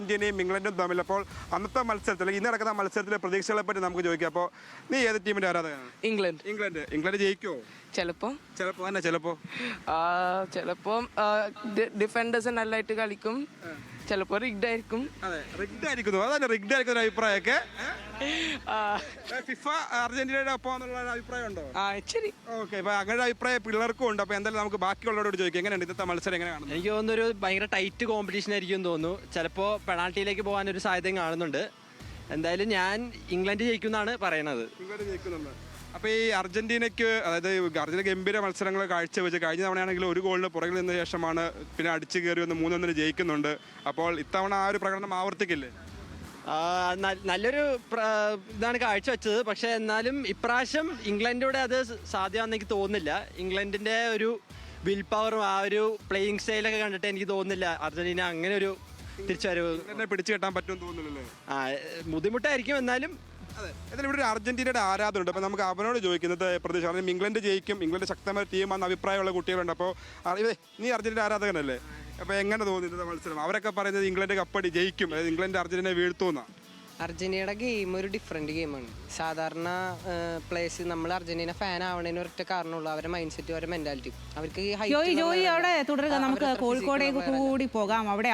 അർജന്റീനയും ഇംഗ്ലണ്ടും തമ്മിൽ. അപ്പോൾ അന്നത്തെ മത്സരത്തിൽ, ഇന്ന് നടക്കുന്ന മത്സരത്തിലെ പ്രതീക്ഷകളെ പറ്റി നമുക്ക് ചോദിക്കാം. അപ്പോൾ നീ ഏത് ടീമിന്റെ ആരാധകനാണ്? ഇംഗ്ലണ്ട് ജയിക്കുമോ? ചിലപ്പോൾ തന്നെ ചിലപ്പോൾ ഡിഫൻഡേഴ്സ് നല്ലതായിട്ട് കളിക്കും, ചിലപ്പോൾ റിഗ്ഡ് ആയിരിക്കും. റിഗ്ഡ് ആയിരിക്കുന്ന അഭിപ്രായമൊക്കെ ഫിഫ അർജന്റീനയുടെ ഒപ്പം എന്നുള്ള അഭിപ്രായം ഉണ്ടോ? ശരി, ഓക്കെ. അപ്പൊ അങ്ങനെ അഭിപ്രായം പിള്ളേർക്കും ഉണ്ട്. അപ്പൊ എന്തായാലും നമുക്ക് ബാക്കിയുള്ളവരോട് ചോദിക്കാം, എങ്ങനെയുണ്ട് ഇന്നത്തെ മത്സരം? എങ്ങനെയാണ്? എനിക്ക് തോന്നുന്നു ഒരു ഭയങ്കര ടൈറ്റ് കോമ്പറ്റീഷൻ ആയിരിക്കും തോന്നുന്നു. ചിലപ്പോൾ പെനാൾട്ടിയിലേക്ക് പോകാനൊരു സാധ്യതയും കാണുന്നുണ്ട്. എന്തായാലും ഞാൻ ഇംഗ്ലണ്ട് ജയിക്കുമെന്നാണ് പറയണത്. ഇംഗ്ലണ്ട് ജയിക്കുന്നുണ്ട്. അപ്പോൾ ഈ അർജന്റീനയ്ക്ക്, അതായത് അർജന്റീന ഗംഭീര മത്സരങ്ങൾ കാഴ്ചവെച്ച് കഴിഞ്ഞ തവണയാണെങ്കിൽ ഒരു ഗോളിന് പുറകിൽ നിന്ന ശേഷമാണ് പിന്നെ അടിച്ചു കയറി വന്ന് 3-1 ജയിക്കുന്നുണ്ട്. അപ്പോൾ ഇത്തവണ ആ ഒരു പ്രകടനം ആവർത്തിക്കില്ലേ? നല്ലൊരു ഇതാണ് കാഴ്ചവെച്ചത്. പക്ഷേ എന്നാലും ഇപ്രാവശ്യം ഇംഗ്ലണ്ടിലൂടെ അത് സാധ്യമാണെന്ന് എനിക്ക് തോന്നുന്നില്ല. ഇംഗ്ലണ്ടിൻ്റെ ഒരു വിൽ പവറും ആ ഒരു പ്ലേയിങ് സ്റ്റൈലൊക്കെ കണ്ടിട്ട് എനിക്ക് തോന്നുന്നില്ല അർജന്റീന അങ്ങനെ ഒരു തിരിച്ചുവരവ് പിടിച്ചു കെട്ടാൻ പറ്റുമെന്ന് തോന്നുന്നില്ലല്ലേ? ബുദ്ധിമുട്ടായിരിക്കും. എന്നാലും എന്നാലും ഇവിടെ ഒരു അർജന്റീനയുടെ ആരാധനുണ്ട്. അപ്പോൾ നമുക്ക് അവനോട് ചോദിക്കുന്നത് പ്രതീക്ഷ, കാരണം ഇംഗ്ലണ്ട് ജയിക്കും, ഇംഗ്ലണ്ട് ശക്തമായ ടീമാണെന്ന് അഭിപ്രായമുള്ള കുട്ടികളുണ്ട്. അപ്പോൾ നീ അർജന്റീന ആരാധകനല്ലേ? അപ്പോൾ എങ്ങനെ തോന്നി ഇന്നത്തെ മത്സരം? അവരൊക്കെ പറയുന്നത് ഇംഗ്ലണ്ട് കപ്പടി ജയിക്കും, അതായത് ഇംഗ്ലണ്ട് അർജന്റീനയെ വീഴ്ത്തുമെന്നാണ്. അർജന്റീനയുടെ ഗെയിം ഒരു ഡിഫറെൻറ്റ് ഗെയിമാണ്. സാധാരണ പ്ലേസ് നമ്മൾ അർജന്റീന ഫാൻ ആവണതിന് ഒരൊറ്റ കാരണമുള്ളൂ, അവരുടെ മൈൻഡ് സെറ്റും അവരുടെ മെന്റാലിറ്റിയും. അവർക്ക് ജോയി അവിടെ തുടരുക. നമുക്ക് കോഴിക്കോടേക്ക് കൂടി പോകാം. അവിടെ